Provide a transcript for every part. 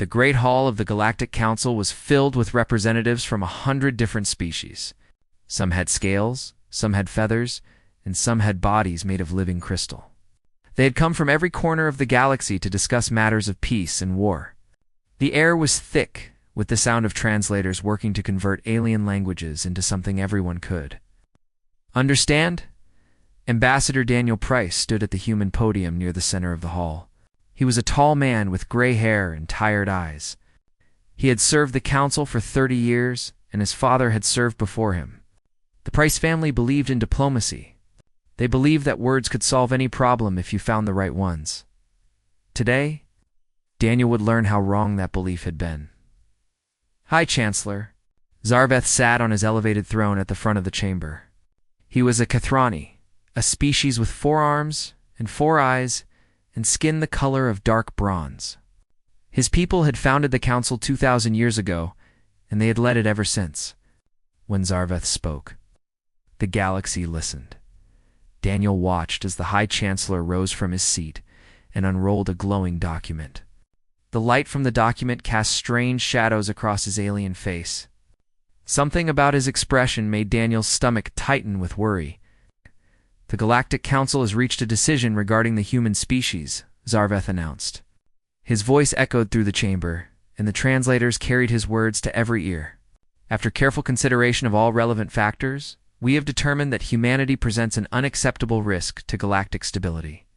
The Great Hall of the Galactic Council was filled with representatives from 100 different species. Some had scales, some had feathers, and some had bodies made of living crystal. They had come from every corner of the galaxy to discuss matters of peace and war. The air was thick with the sound of translators working to convert alien languages into something everyone could understand. Ambassador Daniel Price stood at the human podium near the center of the hall. He was a tall man with gray hair and tired eyes. He had served the council for 30 years, and his father had served before him. The Price family believed in diplomacy. They believed that words could solve any problem if you found the right ones. Today, Daniel would learn how wrong that belief had been. "Hi, Chancellor." Zarveth sat on his elevated throne at the front of the chamber. He was a Kathrani, a species with 4 arms and 4 eyes and skin the color of dark bronze. His people had founded the council 2,000 years ago, and they had led it ever since. When Zarveth spoke, the galaxy listened. Daniel watched as the High Chancellor rose from his seat and unrolled a glowing document. The light from the document cast strange shadows across his alien face. Something about his expression made Daniel's stomach tighten with worry. "The Galactic Council has reached a decision regarding the human species," Zarveth announced. His voice echoed through the chamber, and the translators carried his words to every ear. "After careful consideration of all relevant factors, we have determined that humanity presents an unacceptable risk to galactic stability."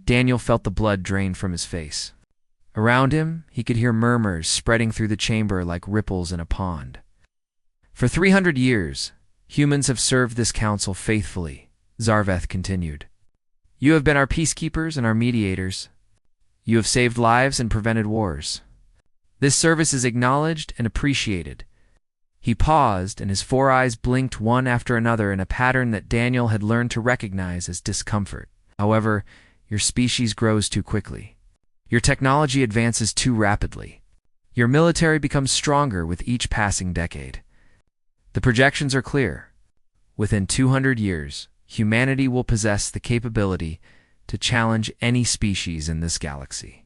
Daniel felt the blood drain from his face. Around him, he could hear murmurs spreading through the chamber like ripples in a pond. "For 300 years, humans have served this council faithfully," Zarveth continued. "You have been our peacekeepers and our mediators. You have saved lives and prevented wars. This service is acknowledged and appreciated." He paused, and his 4 eyes blinked one after another in a pattern that Daniel had learned to recognize as discomfort. "However, your species grows too quickly. Your technology advances too rapidly. Your military becomes stronger with each passing decade. The projections are clear. Within 200 years, humanity will possess the capability to challenge any species in this galaxy.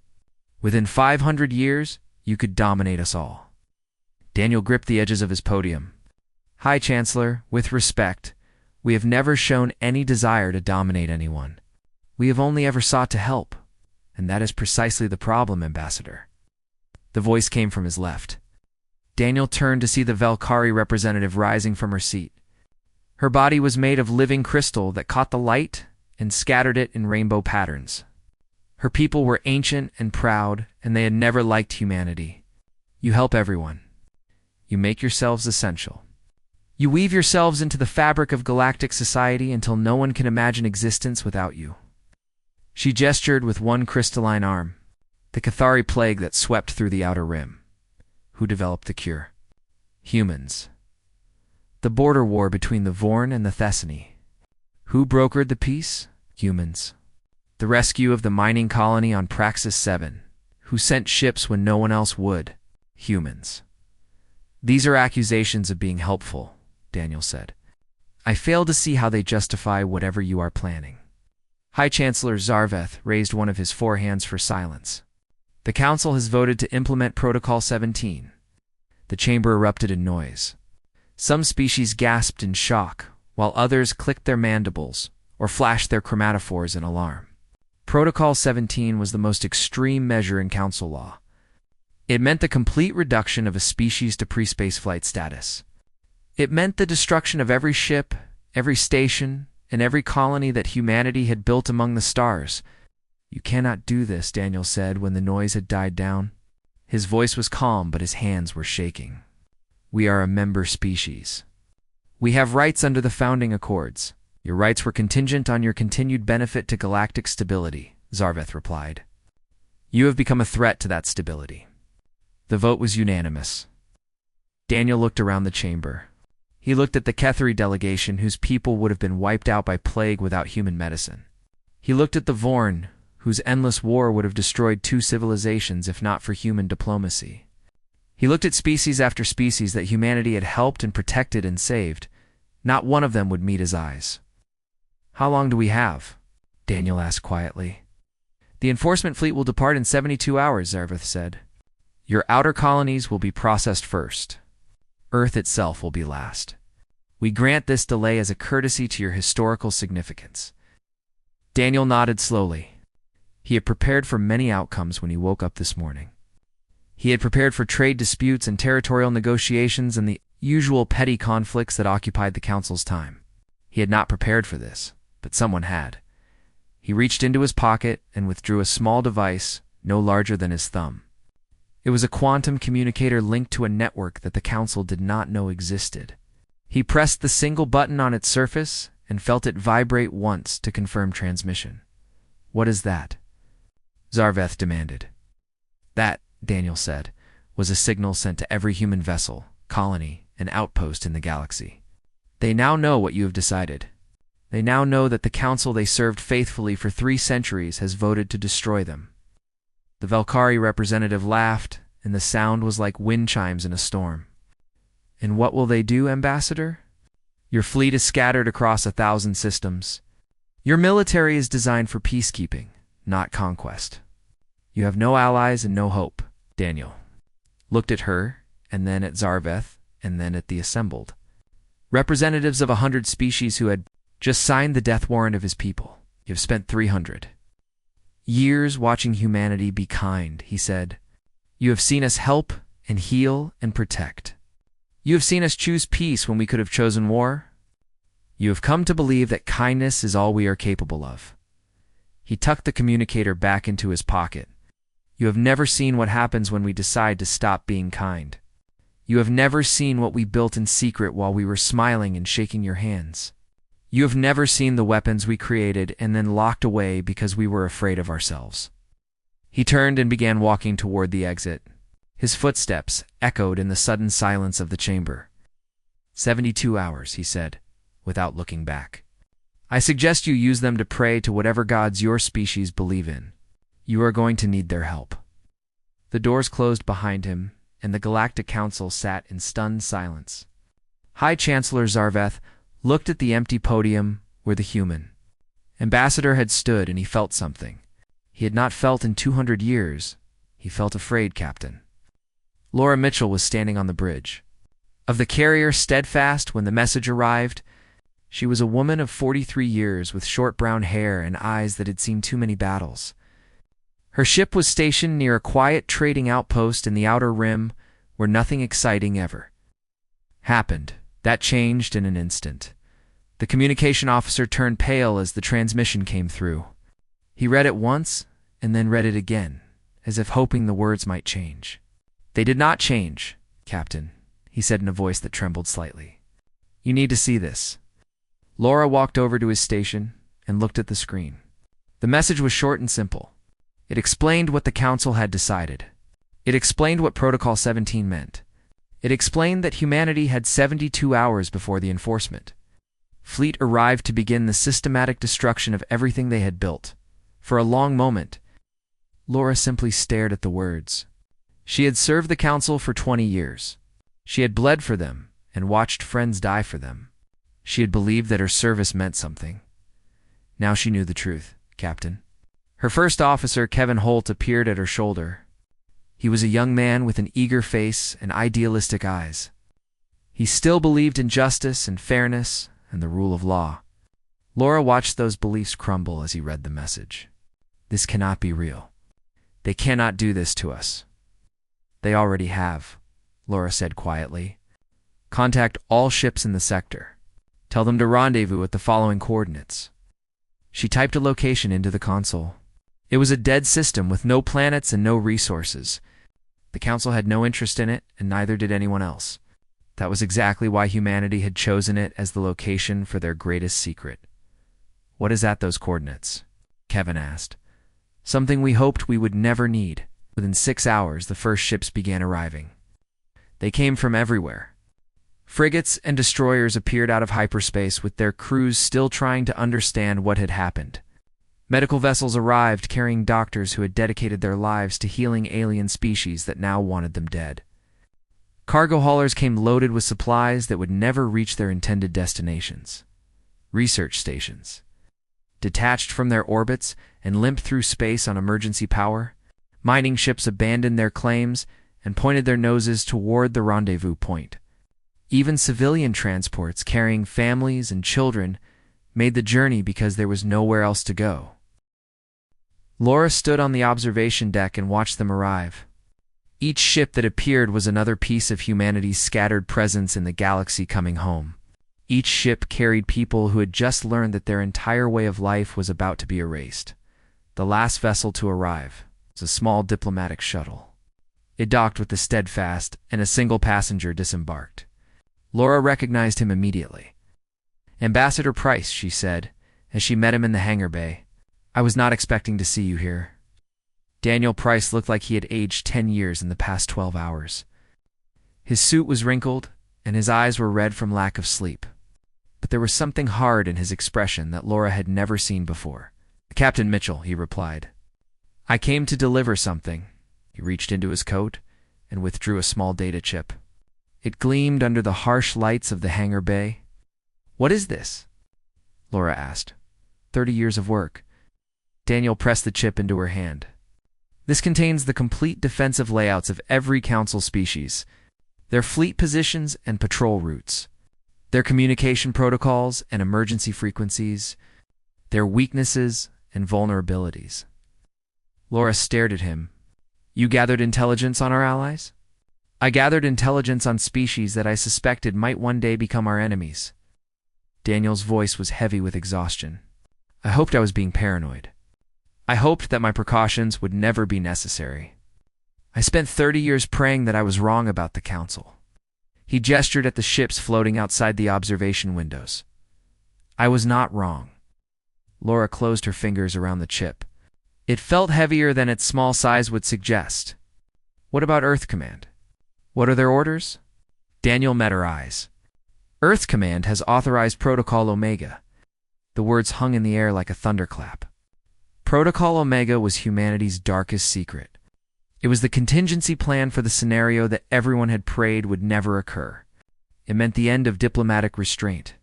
Within 500 years, you could dominate us all." Daniel gripped the edges of his podium. "High Chancellor, with respect, we have never shown any desire to dominate anyone. We have only ever sought to help, and that is precisely the problem, Ambassador." The voice came from his left. Daniel turned to see the Valkyrie representative rising from her seat. Her body was made of living crystal that caught the light and scattered it in rainbow patterns. Her people were ancient and proud, and they had never liked humanity. "You help everyone. You make yourselves essential. You weave yourselves into the fabric of galactic society until no one can imagine existence without you." She gestured with one crystalline arm. "The Cathari plague that swept through the Outer Rim. Who developed the cure? Humans. The border war between the Vorn and the Thessany. Who brokered the peace? Humans. The rescue of the mining colony on Praxis 7. Who sent ships when no one else would? Humans. These are accusations of being helpful," Daniel said. "I fail to see how they justify whatever you are planning." High Chancellor Zarveth raised one of his 4 hands for silence. "The Council has voted to implement Protocol 17. The chamber erupted in noise. Some species gasped in shock, while others clicked their mandibles or flashed their chromatophores in alarm. Protocol 17 was the most extreme measure in Council law. It meant the complete reduction of a species to pre-spaceflight status. It meant the destruction of every ship, every station, and every colony that humanity had built among the stars. "You cannot do this," Daniel said when the noise had died down. His voice was calm, but his hands were shaking. "We are a member species. We have rights under the founding accords. Your rights were contingent on your continued benefit to galactic stability," Zarveth replied. "You have become a threat to that stability." The vote was unanimous. Daniel looked around the chamber. He looked at the Kethari delegation whose people would have been wiped out by plague without human medicine. He looked at the Vorn, whose endless war would have destroyed 2 civilizations if not for human diplomacy. He looked at species after species that humanity had helped and protected and saved. Not one of them would meet his eyes. "How long do we have?" Daniel asked quietly. The enforcement fleet will depart in 72 hours, Zarveth said. Your outer colonies will be processed first. Earth itself will be last. We grant this delay as a courtesy to your historical significance. Daniel nodded slowly. He had prepared for many outcomes when he woke up this morning. He had prepared for trade disputes and territorial negotiations and the usual petty conflicts that occupied the Council's time. He had not prepared for this, but someone had. He reached into his pocket and withdrew a small device no larger than his thumb. It was a quantum communicator linked to a network that the Council did not know existed. He pressed the single button on its surface and felt it vibrate once to confirm transmission. What is that? Zarveth demanded. That, Daniel said, was a signal sent to every human vessel, colony, and outpost in the galaxy. They now know what you have decided. They now know that the Council they served faithfully for 3 centuries has voted to destroy them. The Valkyrie representative laughed, and the sound was like wind chimes in a storm. And what will they do, Ambassador? Your fleet is scattered across 1,000 systems. Your military is designed for peacekeeping, not conquest. You have no allies and no hope. Daniel looked at her, and then at Zarveth, and then at the assembled representatives of 100 species who had just signed the death warrant of his people. You have spent 300 years watching humanity be kind, he said. You have seen us help and heal and protect. You have seen us choose peace when we could have chosen war. You have come to believe that kindness is all we are capable of. He tucked the communicator back into his pocket. You have never seen what happens when we decide to stop being kind. You have never seen what we built in secret while we were smiling and shaking your hands. You have never seen the weapons we created and then locked away because we were afraid of ourselves. He turned and began walking toward the exit. His footsteps echoed in the sudden silence of the chamber. 72 hours, he said, without looking back. I suggest you use them to pray to whatever gods your species believe in. You are going to need their help. The doors closed behind him, and the Galactic Council sat in stunned silence. High Chancellor Zarveth looked at the empty podium where the human ambassador had stood, and he felt something he had not felt in 200 years. He felt afraid, Captain. Laura Mitchell was standing on the bridge of the carrier, steadfast when the message arrived. She was a woman of 43 years with short brown hair and eyes that had seen too many battles. Her ship was stationed near a quiet trading outpost in the Outer Rim where nothing exciting ever happened. That changed in an instant. The communication officer turned pale as the transmission came through. He read it once and then read it again, as if hoping the words might change. They did not change, Captain, he said in a voice that trembled slightly. You need to see this. Laura walked over to his station and looked at the screen. The message was short and simple. It explained what the Council had decided. It explained what Protocol 17 meant. It explained that humanity had 72 hours before the enforcement fleet arrived to begin the systematic destruction of everything they had built. For a long moment, Laura simply stared at the words. She had served the Council for 20 years. She had bled for them and watched friends die for them. She had believed that her service meant something. Now she knew the truth, Captain. Her first officer, Kevin Holt, appeared at her shoulder. He was a young man with an eager face and idealistic eyes. He still believed in justice and fairness and the rule of law. Laura watched those beliefs crumble as he read the message. This cannot be real. They cannot do this to us. They already have, Laura said quietly. Contact all ships in the sector. Tell them to rendezvous at the following coordinates. She typed a location into the console. It was a dead system with no planets and no resources. The Council had no interest in it, and neither did anyone else. That was exactly why humanity had chosen it as the location for their greatest secret. What is at those coordinates? Kevin asked. Something we hoped we would never need. Within 6 hours, the first ships began arriving. They came from everywhere. Frigates and destroyers appeared out of hyperspace with their crews still trying to understand what had happened. Medical vessels arrived carrying doctors who had dedicated their lives to healing alien species that now wanted them dead. Cargo haulers came loaded with supplies that would never reach their intended destinations. Research stations. detached from their orbits and limped through space on emergency power. Mining ships abandoned their claims and pointed their noses toward the rendezvous point. Even civilian transports carrying families and children made the journey because there was nowhere else to go. Laura stood on the observation deck and watched them arrive. Each ship that appeared was another piece of humanity's scattered presence in the galaxy coming home. Each ship carried people who had just learned that their entire way of life was about to be erased. The last vessel to arrive was a small diplomatic shuttle. It docked with the Steadfast, and a single passenger disembarked. Laura recognized him immediately. "Ambassador Price," she said, as she met him in the hangar bay. "I was not expecting to see you here." Daniel Price looked like he had aged 10 years in the past 12 hours. His suit was wrinkled, and his eyes were red from lack of sleep. But there was something hard in his expression that Laura had never seen before. "Captain Mitchell," he replied. "I came to deliver something." He reached into his coat and withdrew a small data chip. It gleamed under the harsh lights of the hangar bay. "What is this?" Laura asked. 30 years of work." Daniel pressed the chip into her hand. "This contains the complete defensive layouts of every Council species, their fleet positions and patrol routes, their communication protocols and emergency frequencies, their weaknesses and vulnerabilities." Laura stared at him. "You gathered intelligence on our allies?" "I gathered intelligence on species that I suspected might one day become our enemies." Daniel's voice was heavy with exhaustion. "I hoped I was being paranoid. I hoped that my precautions would never be necessary. I spent 30 years praying that I was wrong about the Council." He gestured at the ships floating outside the observation windows. "I was not wrong." Laura closed her fingers around the chip. It felt heavier than its small size would suggest. "What about Earth Command? What are their orders?" Daniel met her eyes. "Earth Command has authorized Protocol Omega." The words hung in the air like a thunderclap. Protocol Omega was humanity's darkest secret. It was the contingency plan for the scenario that everyone had prayed would never occur. It meant the end of diplomatic restraint.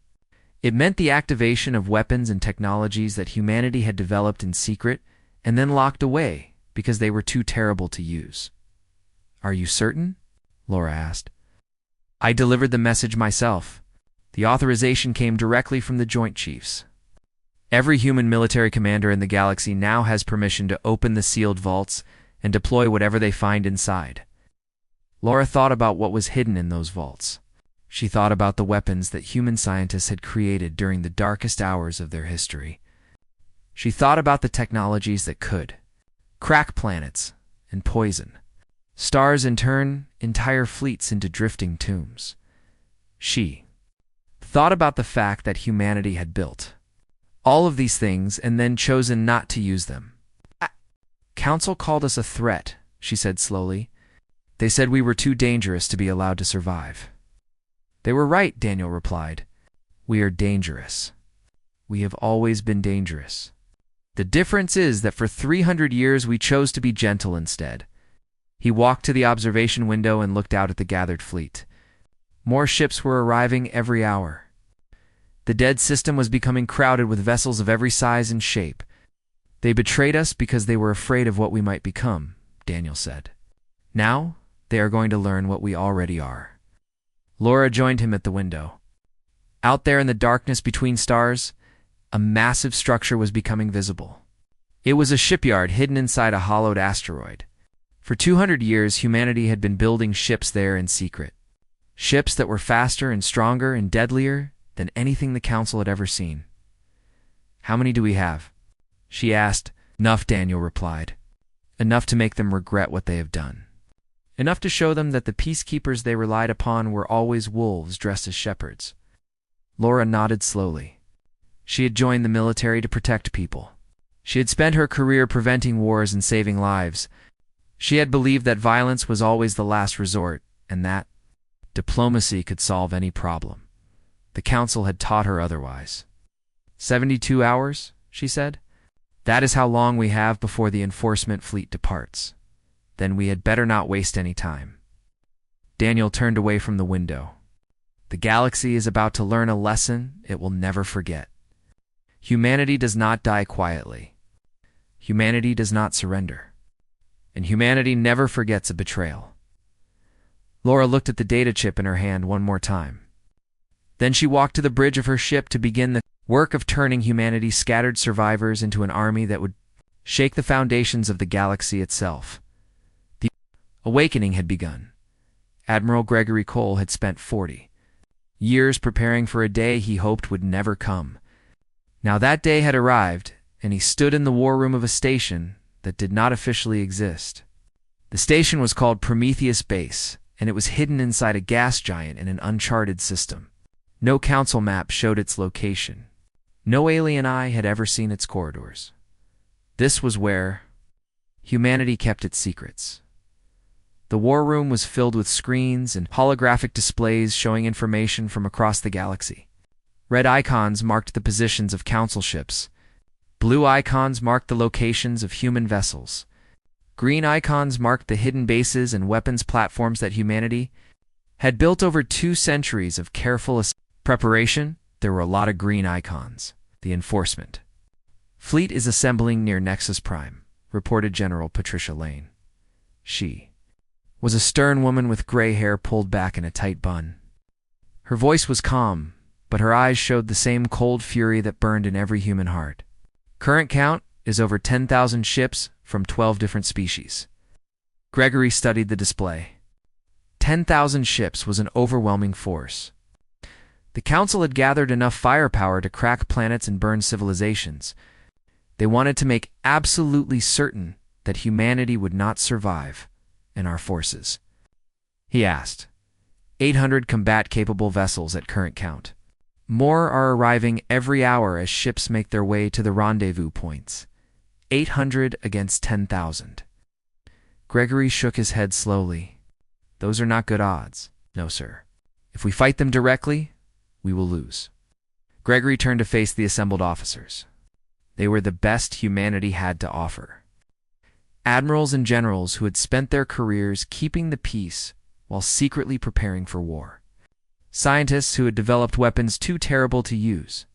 It meant the activation of weapons and technologies that humanity had developed in secret and then locked away because they were too terrible to use. "Are you certain?" Laura asked. "I delivered the message myself. The authorization came directly from the Joint Chiefs. Every human military commander in the galaxy now has permission to open the sealed vaults and deploy whatever they find inside." Laura thought about what was hidden in those vaults. She thought about the weapons that human scientists had created during the darkest hours of their history. She thought about the technologies that could crack planets and poison stars and turn entire fleets into drifting tombs. She thought about the fact that humanity had built all of these things and then chosen not to use them. "Council called us a threat," she said slowly. "They said we were too dangerous to be allowed to survive." "They were right," Daniel replied. "We are dangerous. We have always been dangerous. The difference is that for 300 years we chose to be gentle instead." He walked to the observation window and looked out at the gathered fleet. More ships were arriving every hour. The dead system was becoming crowded with vessels of every size and shape. "They betrayed us because they were afraid of what we might become," Daniel said. "Now they are going to learn what we already are." Laura joined him at the window. Out there in the darkness between stars, a massive structure was becoming visible. It was a shipyard hidden inside a hollowed asteroid. For 200 years, humanity had been building ships there in secret. Ships that were faster and stronger and deadlier than anything the Council had ever seen. "How many do we have?" she asked. "Enough," Daniel replied. "Enough to make them regret what they have done. Enough to show them that the peacekeepers they relied upon were always wolves dressed as shepherds." Laura nodded slowly. She had joined the military to protect people. She had spent her career preventing wars and saving lives. She had believed that violence was always the last resort, and that diplomacy could solve any problem. The Council had taught her otherwise. 72 hours, she said. "That is how long we have before the enforcement fleet departs. Then we had better not waste any time." Daniel turned away from the window. The galaxy is about to learn a lesson it will never forget. Humanity does not die quietly. Humanity does not surrender. And humanity never forgets a betrayal. Laura looked at the data chip in her hand one more time. Then she walked to the bridge of her ship to begin the work of turning humanity's scattered survivors into an army that would shake the foundations of the galaxy itself. The awakening had begun. Admiral Gregory Cole had spent 40 years preparing for a day he hoped would never come. Now that day had arrived, and he stood in the war room of a station that did not officially exist. The station was called Prometheus Base, and it was hidden inside a gas giant in an uncharted system. No council map showed its location. No alien eye had ever seen its corridors. This was where humanity kept its secrets. The war room was filled with screens and holographic displays showing information from across the galaxy. Red icons marked the positions of council ships. Blue icons marked the locations of human vessels. Green icons marked the hidden bases and weapons platforms that humanity had built over 2 centuries of careful preparation. There were a lot of green icons. The enforcement fleet is assembling near Nexus Prime, reported General Patricia Lane. She was a stern woman with gray hair pulled back in a tight bun. Her voice was calm, but her eyes showed the same cold fury that burned in every human heart. Current count is over 10,000 ships from 12 different species. Gregory studied the display. 10,000 ships was an overwhelming force. The Council had gathered enough firepower to crack planets and burn civilizations. They wanted to make absolutely certain that humanity would not survive in our forces. He asked, 800 combat-capable vessels at current count. More are arriving every hour as ships make their way to the rendezvous points. 800 against 10,000. Gregory shook his head slowly. Those are not good odds. No, sir. If we fight them directly, we will lose. Gregory turned to face the assembled officers. They were the best humanity had to offer. Admirals and generals who had spent their careers keeping the peace while secretly preparing for war. Scientists who had developed weapons too terrible to use.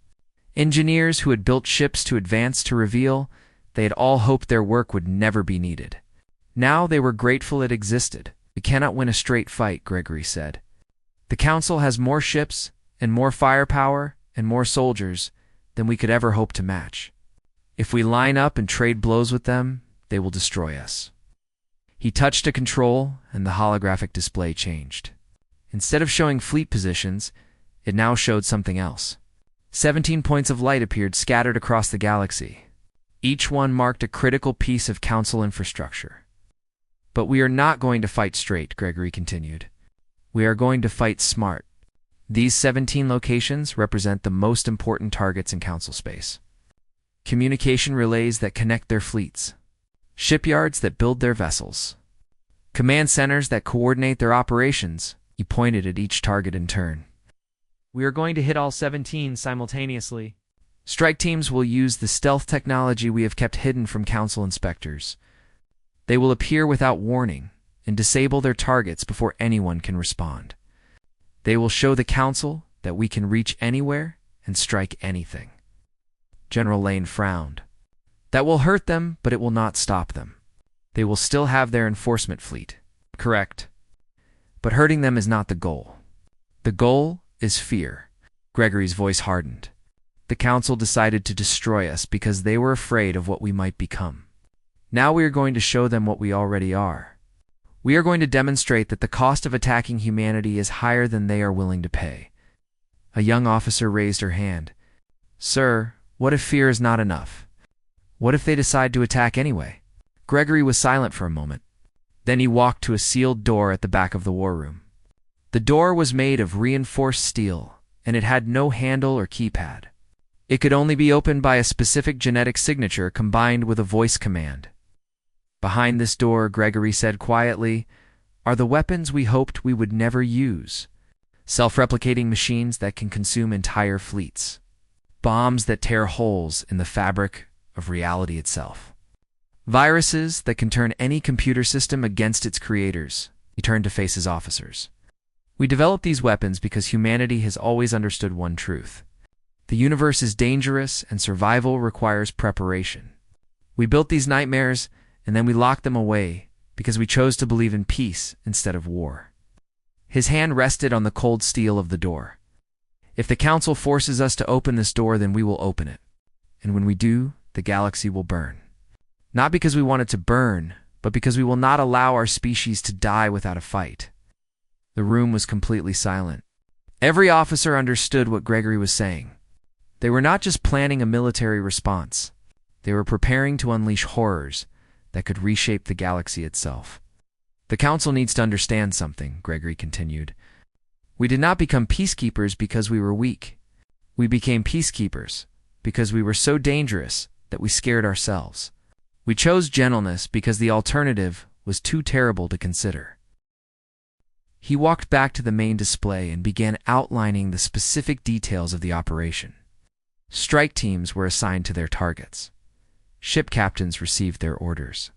Engineers who had built ships too advanced to reveal. They had all hoped their work would never be needed. Now they were grateful it existed. We cannot win a straight fight, Gregory said. The Council has more ships and more firepower and more soldiers than we could ever hope to match. If we line up and trade blows with them, they will destroy us. He touched a control, and the holographic display changed. Instead of showing fleet positions, it now showed something else. 17 points of light appeared scattered across the galaxy. Each one marked a critical piece of Council infrastructure. But we are not going to fight straight, Gregory continued. We are going to fight smart. These 17 locations represent the most important targets in Council space. Communication relays that connect their fleets. Shipyards that build their vessels. Command centers that coordinate their operations. He pointed at each target in turn. We are going to hit all 17 simultaneously. Strike teams will use the stealth technology we have kept hidden from Council inspectors. They will appear without warning and disable their targets before anyone can respond. They will show the Council that we can reach anywhere and strike anything. General Lane frowned. That will hurt them, but it will not stop them. They will still have their enforcement fleet. Correct. But hurting them is not the goal. The goal is fear. Gregory's voice hardened. The Council decided to destroy us because they were afraid of what we might become. Now we are going to show them what we already are. We are going to demonstrate that the cost of attacking humanity is higher than they are willing to pay. A young officer raised her hand. Sir, what if fear is not enough? What if they decide to attack anyway? Gregory was silent for a moment. Then he walked to a sealed door at the back of the war room. The door was made of reinforced steel, and it had no handle or keypad. It could only be opened by a specific genetic signature combined with a voice command. Behind this door, Gregory said quietly, are the weapons we hoped we would never use. Self-replicating machines that can consume entire fleets. Bombs that tear holes in the fabric of reality itself. Viruses that can turn any computer system against its creators. He turned to face his officers. We developed these weapons because humanity has always understood one truth. The universe is dangerous and survival requires preparation. We built these nightmares and then we locked them away because we chose to believe in peace instead of war. His hand rested on the cold steel of the door. If the Council forces us to open this door, then we will open it. And when we do, the galaxy will burn. Not because we want it to burn, but because we will not allow our species to die without a fight. The room was completely silent. Every officer understood what Gregory was saying. They were not just planning a military response. They were preparing to unleash horrors that could reshape the galaxy itself. The Council needs to understand something, Gregory continued. We did not become peacekeepers because we were weak. We became peacekeepers because we were so dangerous that we scared ourselves. We chose gentleness because the alternative was too terrible to consider. He walked back to the main display and began outlining the specific details of the operation. Strike teams were assigned to their targets. Ship captains received their orders.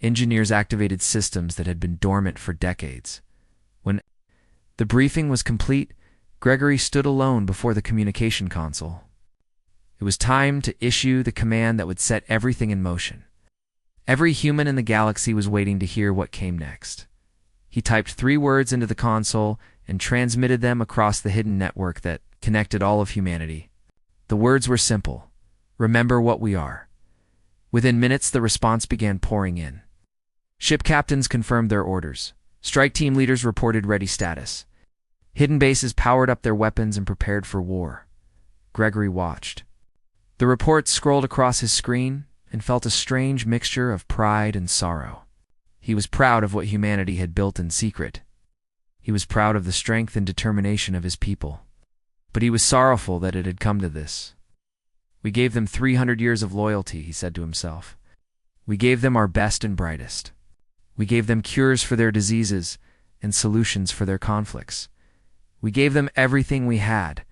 Engineers activated systems that had been dormant for decades. When the briefing was complete, Gregory stood alone before the communication console. It was time to issue the command that would set everything in motion. Every human in the galaxy was waiting to hear what came next. He typed 3 words into the console and transmitted them across the hidden network that connected all of humanity. The words were simple. Remember what we are. Within minutes, the response began pouring in. Ship captains confirmed their orders. Strike team leaders reported ready status. Hidden bases powered up their weapons and prepared for war. Gregory watched. The reports scrolled across his screen and felt a strange mixture of pride and sorrow. He was proud of what humanity had built in secret. He was proud of the strength and determination of his people. But he was sorrowful that it had come to this. We gave them 300 years of loyalty, he said to himself. We gave them our best and brightest. We gave them cures for their diseases and solutions for their conflicts. We gave them everything we had.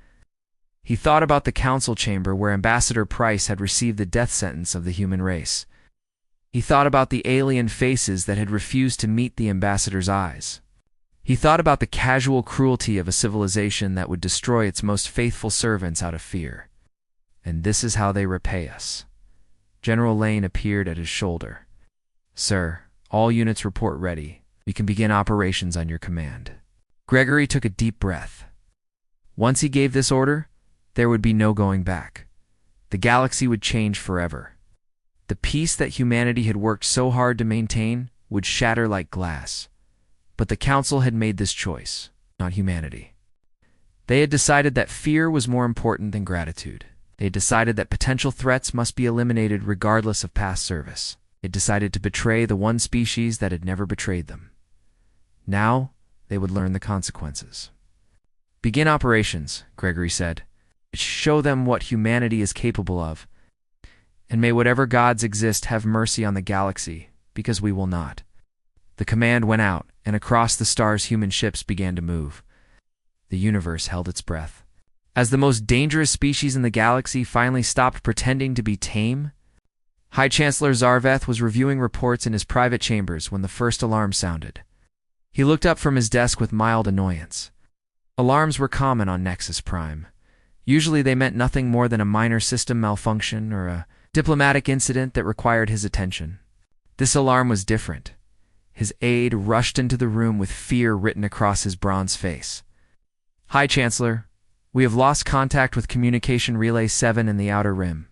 He thought about the council chamber where Ambassador Price had received the death sentence of the human race. He thought about the alien faces that had refused to meet the ambassador's eyes. He thought about the casual cruelty of a civilization that would destroy its most faithful servants out of fear. And this is how they repay us. General Lane appeared at his shoulder. Sir, all units report ready. We can begin operations on your command. Gregory took a deep breath. Once he gave this order, there would be no going back. The galaxy would change forever. The peace that humanity had worked so hard to maintain would shatter like glass. But the Council had made this choice, not humanity. They had decided that fear was more important than gratitude. They had decided that potential threats must be eliminated regardless of past service. They had decided to betray the one species that had never betrayed them. Now, they would learn the consequences. Begin operations, Gregory said. Show them what humanity is capable of. And may whatever gods exist have mercy on the galaxy, because we will not. The command went out, and across the stars human ships began to move. The universe held its breath. As the most dangerous species in the galaxy finally stopped pretending to be tame, High Chancellor Zarveth was reviewing reports in his private chambers when the first alarm sounded. He looked up from his desk with mild annoyance. Alarms were common on Nexus Prime. Usually they meant nothing more than a minor system malfunction or a diplomatic incident that required his attention. This alarm was different. His aide rushed into the room with fear written across his bronze face. High Chancellor, we have lost contact with Communication Relay 7 in the Outer Rim.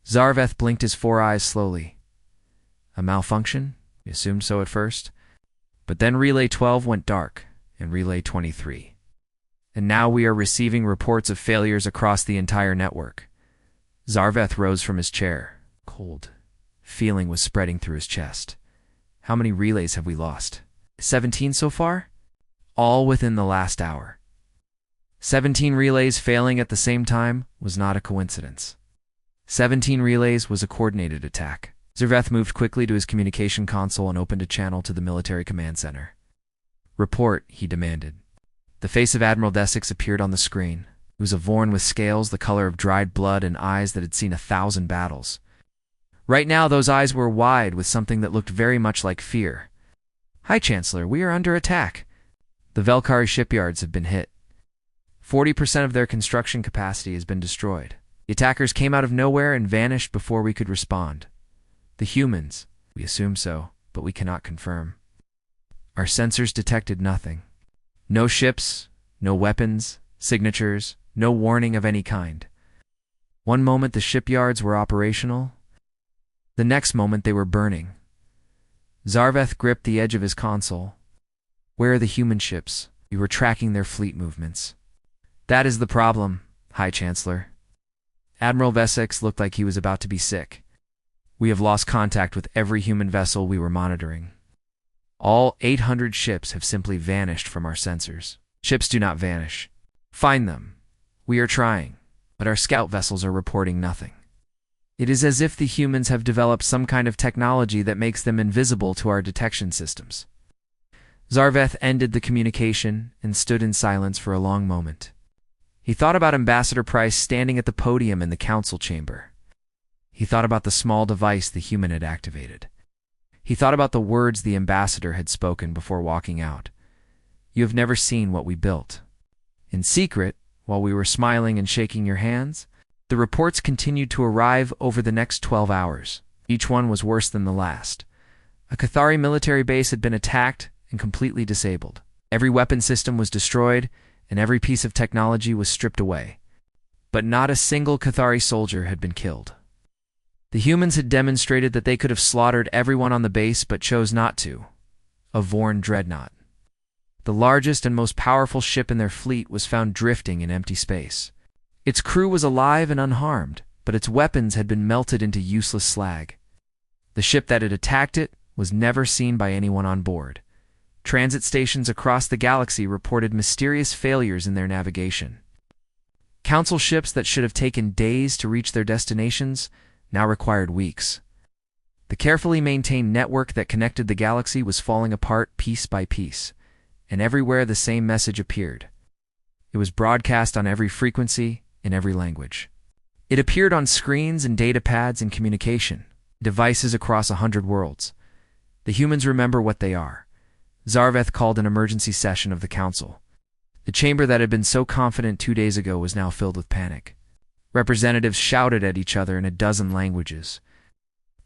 Zarveth blinked his 4 eyes slowly. A malfunction? He assumed so at first. But then Relay 12 went dark, and Relay 23. And now we are receiving reports of failures across the entire network. Zarveth rose from his chair. Cold feeling was spreading through his chest. How many relays have we lost? 17 so far? All within the last hour. 17 relays failing at the same time was not a coincidence. 17 relays was a coordinated attack. Zarveth moved quickly to his communication console and opened a channel to the military command center. Report, he demanded. The face of Admiral Desix appeared on the screen. It was a Vorn with scales the color of dried blood and eyes that had seen 1,000 battles. Right now, those eyes were wide with something that looked very much like fear. High Chancellor, we are under attack. The Velkari shipyards have been hit. 40% of their construction capacity has been destroyed. The attackers came out of nowhere and vanished before we could respond. The humans, we assume so, but we cannot confirm. Our sensors detected nothing. No ships, no weapons, signatures, no warning of any kind. One moment the shipyards were operational. The next moment they were burning. Zarveth gripped the edge of his console. Where are the human ships? We were tracking their fleet movements. That is the problem, High Chancellor. Admiral Vessex looked like he was about to be sick. We have lost contact with every human vessel we were monitoring. All 800 ships have simply vanished from our sensors. Ships do not vanish. Find them. We are trying, but our scout vessels are reporting nothing. It is as if the humans have developed some kind of technology that makes them invisible to our detection systems. Zarveth ended the communication and stood in silence for a long moment. He thought about Ambassador Price standing at the podium in the council chamber. He thought about the small device the human had activated. He thought about the words the ambassador had spoken before walking out. You have never seen what we built. In secret, while we were smiling and shaking your hands, the reports continued to arrive over the next 12 hours. Each one was worse than the last. A Cathari military base had been attacked and completely disabled. Every weapon system was destroyed, and every piece of technology was stripped away. But not a single Cathari soldier had been killed. The humans had demonstrated that they could have slaughtered everyone on the base but chose not to. A Vorn dreadnought. The largest and most powerful ship in their fleet was found drifting in empty space. Its crew was alive and unharmed, but its weapons had been melted into useless slag. The ship that had attacked it was never seen by anyone on board. Transit stations across the galaxy reported mysterious failures in their navigation. Council ships that should have taken days to reach their destinations now required weeks. The carefully maintained network that connected the galaxy was falling apart piece by piece, and everywhere the same message appeared. It was broadcast on every frequency, in every language. It appeared on screens and data pads in communication, devices across 100 worlds. The humans remember what they are. Zarveth called an emergency session of the council. The chamber that had been so confident 2 days ago was now filled with panic. Representatives shouted at each other in a dozen languages.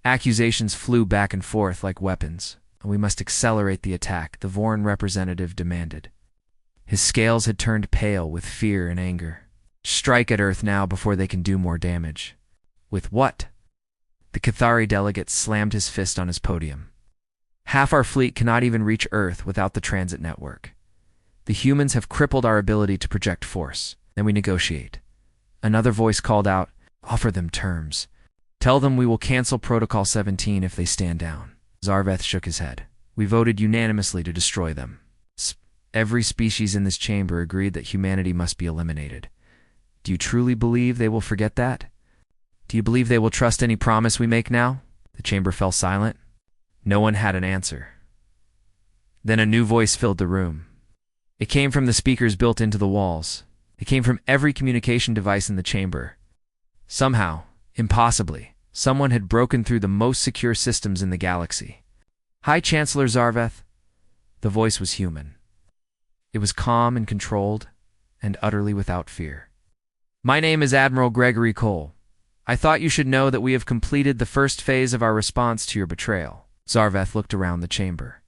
Accusations flew back and forth like weapons. We must accelerate the attack, the Vorn representative demanded. His scales had turned pale with fear and anger. Strike at Earth now before they can do more damage. With what? The Cathari delegate slammed his fist on his podium. Half our fleet cannot even reach Earth without the transit network. The humans have crippled our ability to project force. Then we negotiate. Another voice called out, offer them terms. Tell them we will cancel Protocol 17 if they stand down. Zarveth shook his head. We voted unanimously to destroy them. Every species in this chamber agreed that humanity must be eliminated. Do you truly believe they will forget that? Do you believe they will trust any promise we make now? The chamber fell silent. No one had an answer. Then a new voice filled the room. It came from the speakers built into the walls. It came from every communication device in the chamber. Somehow, impossibly, someone had broken through the most secure systems in the galaxy. High Chancellor Zarveth. The voice was human. It was calm and controlled, and utterly without fear. My name is Admiral Gregory Cole. I thought you should know that we have completed the first phase of our response to your betrayal. Zarveth looked around the chamber.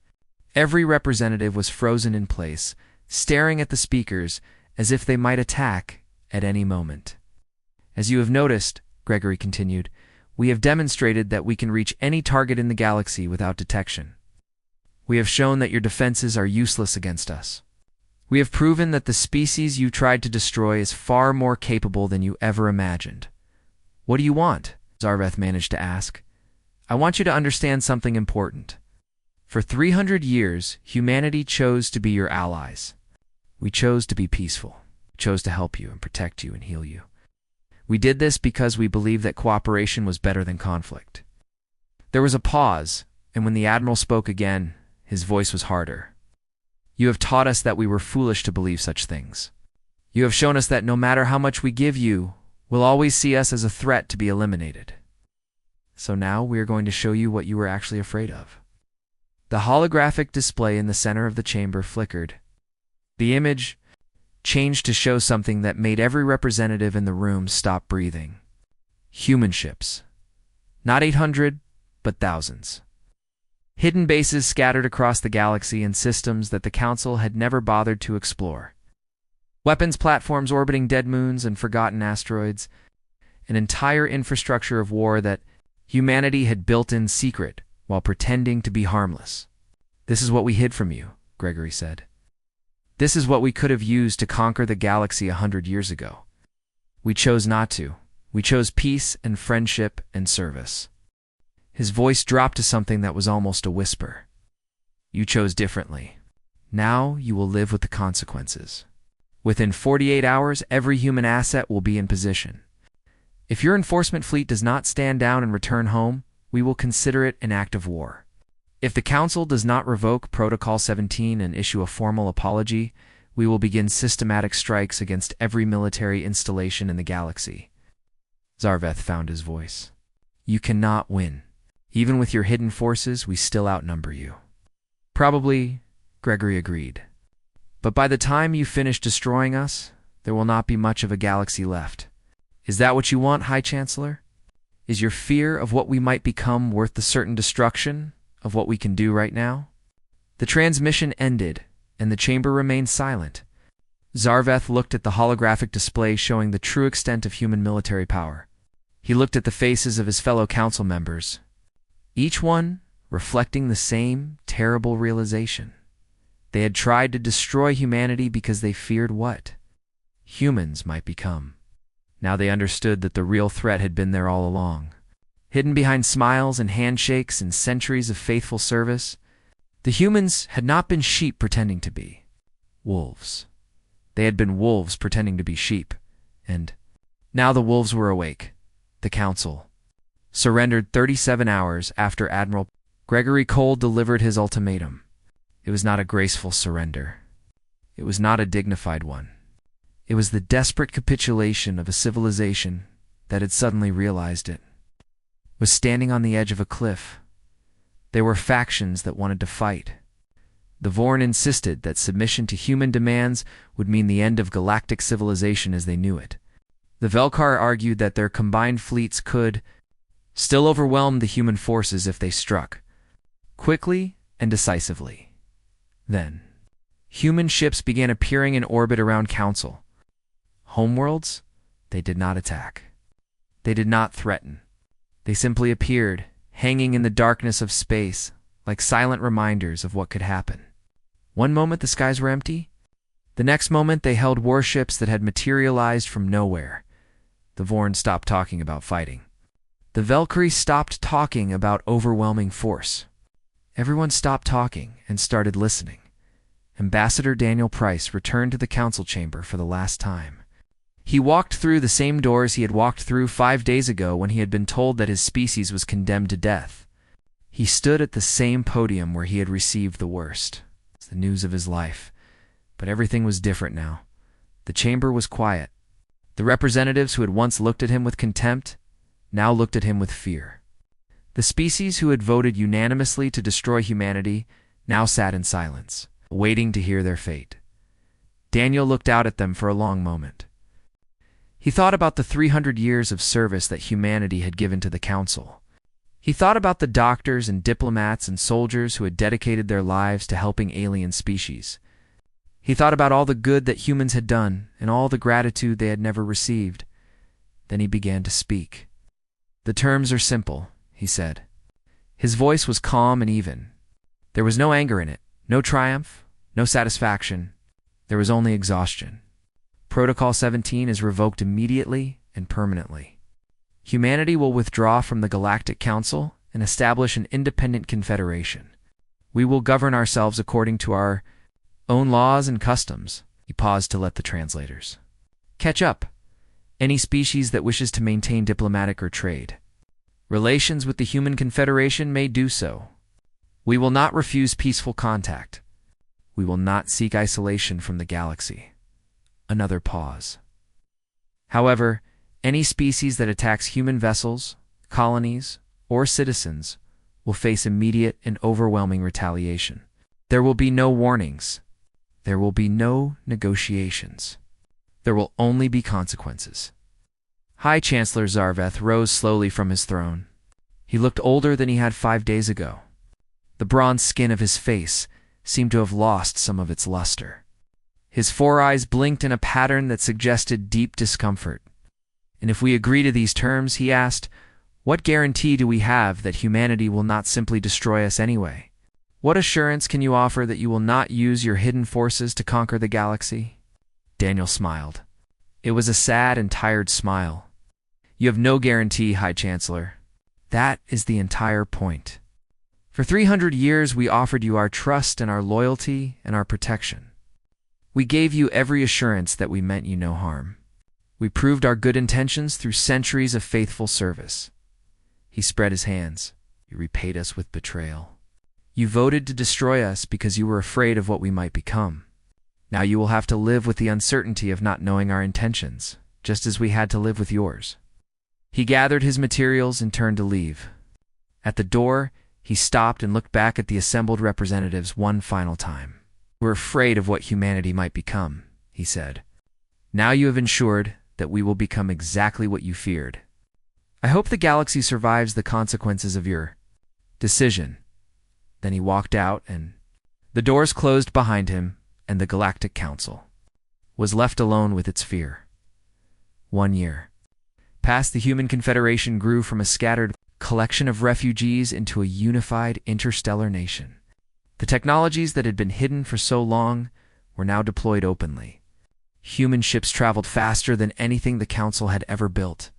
Every representative was frozen in place, staring at the speakers as if they might attack at any moment. As you have noticed, Gregory continued, we have demonstrated that we can reach any target in the galaxy without detection. We have shown that your defenses are useless against us. We have proven that the species you tried to destroy is far more capable than you ever imagined. What do you want? Zarveth managed to ask. I want you to understand something important. For 300 years, humanity chose to be your allies. We chose to be peaceful. We chose to help you and protect you and heal you. We did this because we believed that cooperation was better than conflict. There was a pause, and when the Admiral spoke again, his voice was harder. You have taught us that we were foolish to believe such things. You have shown us that no matter how much we give you, we'll always see us as a threat to be eliminated. So now we are going to show you what you were actually afraid of. The holographic display in the center of the chamber flickered. The image, changed to show something that made every representative in the room stop breathing. Human ships. Not 800, but thousands. Hidden bases scattered across the galaxy in systems that the Council had never bothered to explore. Weapons platforms orbiting dead moons and forgotten asteroids. An entire infrastructure of war that humanity had built in secret while pretending to be harmless. "This is what we hid from you," Gregory said. "This is what we could have used to conquer the galaxy 100 years ago. We chose not to. We chose peace and friendship and service." His voice dropped to something that was almost a whisper. "You chose differently. Now you will live with the consequences. Within 48 hours, every human asset will be in position. If your enforcement fleet does not stand down and return home, we will consider it an act of war. If the Council does not revoke Protocol 17 and issue a formal apology, we will begin systematic strikes against every military installation in the galaxy." Zarveth found his voice. "You cannot win. Even with your hidden forces, we still outnumber you." "Probably," Gregory agreed. "But by the time you finish destroying us, there will not be much of a galaxy left. Is that what you want, High Chancellor? Is your fear of what we might become worth the certain destruction of what we can do right now?" The transmission ended, and the chamber remained silent. Zarveth looked at the holographic display showing the true extent of human military power. He looked at the faces of his fellow council members, each one reflecting the same terrible realization. They had tried to destroy humanity because they feared what humans might become. Now they understood that the real threat had been there all along. Hidden behind smiles and handshakes and centuries of faithful service, the humans had not been sheep pretending to be wolves. They had been wolves pretending to be sheep, and now the wolves were awake. The Council surrendered 37 hours after Admiral Gregory Cole delivered his ultimatum. It was not a graceful surrender. It was not a dignified one. It was the desperate capitulation of a civilization that had suddenly realized it was standing on the edge of a cliff. There were factions that wanted to fight. The Vorn insisted that submission to human demands would mean the end of galactic civilization as they knew it. The Velkar argued that their combined fleets could still overwhelm the human forces if they struck quickly and decisively. Then, human ships began appearing in orbit around Council. Homeworlds? They did not attack. They did not threaten. They simply appeared, hanging in the darkness of space, like silent reminders of what could happen. One moment the skies were empty. The next moment they held warships that had materialized from nowhere. The Vorn stopped talking about fighting. The Valkyrie stopped talking about overwhelming force. Everyone stopped talking and started listening. Ambassador Daniel Price returned to the council chamber for the last time. He walked through the same doors he had walked through 5 days ago when he had been told that his species was condemned to death. He stood at the same podium where he had received the worst. It's the news of his life. But everything was different now. The chamber was quiet. The representatives who had once looked at him with contempt now looked at him with fear. The species who had voted unanimously to destroy humanity now sat in silence, waiting to hear their fate. Daniel looked out at them for a long moment. He thought about the 300 years of service that humanity had given to the Council. He thought about the doctors and diplomats and soldiers who had dedicated their lives to helping alien species. He thought about all the good that humans had done and all the gratitude they had never received. Then he began to speak. "The terms are simple," he said. His voice was calm and even. There was no anger in it, no triumph, no satisfaction. There was only exhaustion. Protocol 17 is revoked immediately and permanently. Humanity will withdraw from the Galactic Council and establish an independent confederation. We will govern ourselves according to our own laws and customs. He paused to let the translators catch up. Any species that wishes to maintain diplomatic or trade relations with the Human Confederation may do so. We will not refuse peaceful contact. We will not seek isolation from the galaxy. Another pause. However, any species that attacks human vessels, colonies, or citizens will face immediate and overwhelming retaliation. There will be no warnings. There will be no negotiations. There will only be consequences. High Chancellor Zarveth rose slowly from his throne. He looked older than he had 5 days ago. The bronze skin of his face seemed to have lost some of its luster. His 4 eyes blinked in a pattern that suggested deep discomfort. And if we agree to these terms, he asked, what guarantee do we have that humanity will not simply destroy us anyway? What assurance can you offer that you will not use your hidden forces to conquer the galaxy? Daniel smiled. It was a sad and tired smile. You have no guarantee, High Chancellor. That is the entire point. For 300 years, we offered you our trust and our loyalty and our protection. We gave you every assurance that we meant you no harm. We proved our good intentions through centuries of faithful service. He spread his hands. You repaid us with betrayal. You voted to destroy us because you were afraid of what we might become. Now you will have to live with the uncertainty of not knowing our intentions, just as we had to live with yours. He gathered his materials and turned to leave. At the door, he stopped and looked back at the assembled representatives one final time. We're afraid of what humanity might become, he said. Now you have ensured that we will become exactly what you feared. I hope the galaxy survives the consequences of your decision. Then he walked out, and the doors closed behind him, and the Galactic Council was left alone with its fear. 1 year. Past, the human confederation grew from a scattered collection of refugees into a unified interstellar nation. The technologies that had been hidden for so long were now deployed openly. Human ships traveled faster than anything the Council had ever built.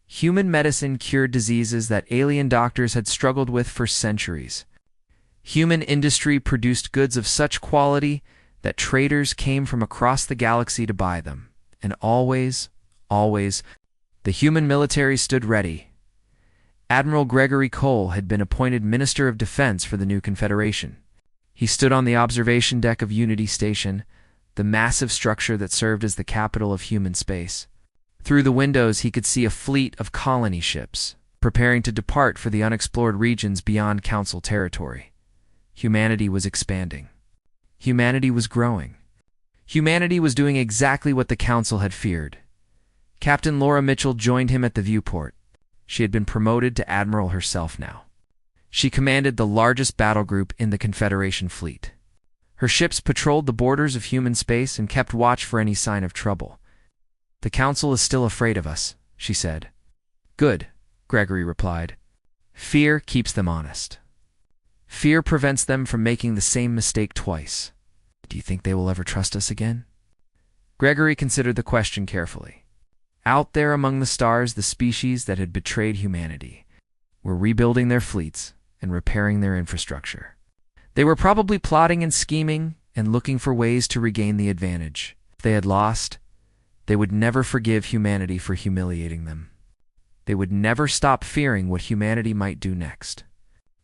Human medicine cured diseases that alien doctors had struggled with for centuries. Human industry produced goods of such quality that traders came from across the galaxy to buy them. And always, the human military stood ready. Admiral Gregory Cole had been appointed Minister of Defense for the new Confederation. He stood on the observation deck of Unity Station, the massive structure that served as the capital of human space. Through the windows, he could see a fleet of colony ships, preparing to depart for the unexplored regions beyond Council territory. Humanity was expanding. Humanity was growing. Humanity was doing exactly what the Council had feared. Captain Laura Mitchell joined him at the viewport. She had been promoted to Admiral herself now. She commanded the largest battle group in the Confederation fleet. Her ships patrolled the borders of human space and kept watch for any sign of trouble. The Council is still afraid of us, she said. Good, Gregory replied. Fear keeps them honest. Fear prevents them from making the same mistake twice. Do you think they will ever trust us again? Gregory considered the question carefully. Out there among the stars, the species that had betrayed humanity were rebuilding their fleets and repairing their infrastructure. They were probably plotting and scheming and looking for ways to regain the advantage. If they had lost, they would never forgive humanity for humiliating them. They would never stop fearing what humanity might do next.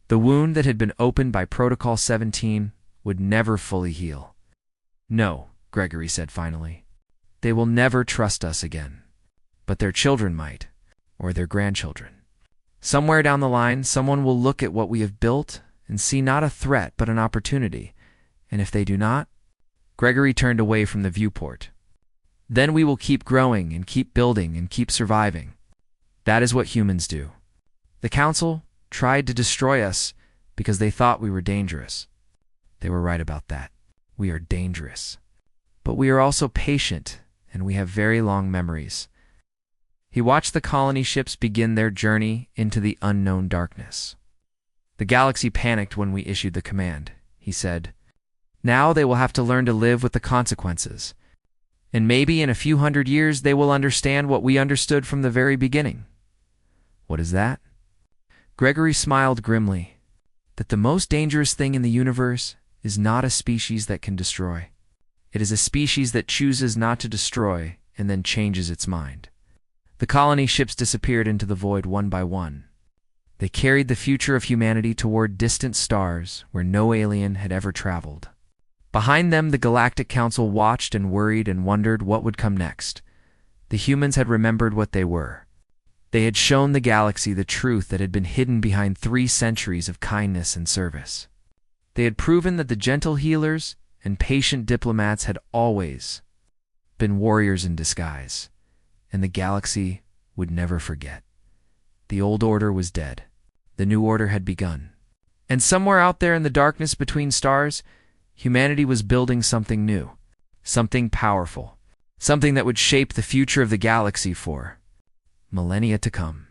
The wound that had been opened by Protocol 17 would never fully heal. No, Gregory said finally. They will never trust us again. But their children might, or their grandchildren. Somewhere down the line, someone will look at what we have built and see not a threat but an opportunity. And if they do not, Gregory turned away from the viewport. Then we will keep growing and keep building and keep surviving. That is what humans do. The Council tried to destroy us because they thought we were dangerous. They were right about that. We are dangerous. But we are also patient, and we have very long memories. He watched the colony ships begin their journey into the unknown darkness. The galaxy panicked when we issued the command, he said. Now they will have to learn to live with the consequences. And maybe in a few hundred years they will understand what we understood from the very beginning. What is that? Gregory smiled grimly. That the most dangerous thing in the universe is not a species that can destroy. It is a species that chooses not to destroy and then changes its mind. The colony ships disappeared into the void one by one. They carried the future of humanity toward distant stars where no alien had ever traveled. Behind them, the Galactic Council watched and worried and wondered what would come next. The humans had remembered what they were. They had shown the galaxy the truth that had been hidden behind 3 centuries of kindness and service. They had proven that the gentle healers and patient diplomats had always been warriors in disguise, and the galaxy would never forget. The old order was dead. The new order had begun. And somewhere out there in the darkness between stars, humanity was building something new, something powerful, something that would shape the future of the galaxy for millennia to come.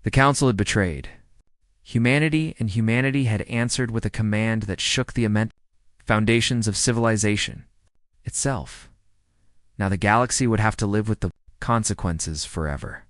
The Council had betrayed humanity, and humanity had answered with a command that shook the immense foundations of civilization itself. Now the galaxy would have to live with the consequences forever.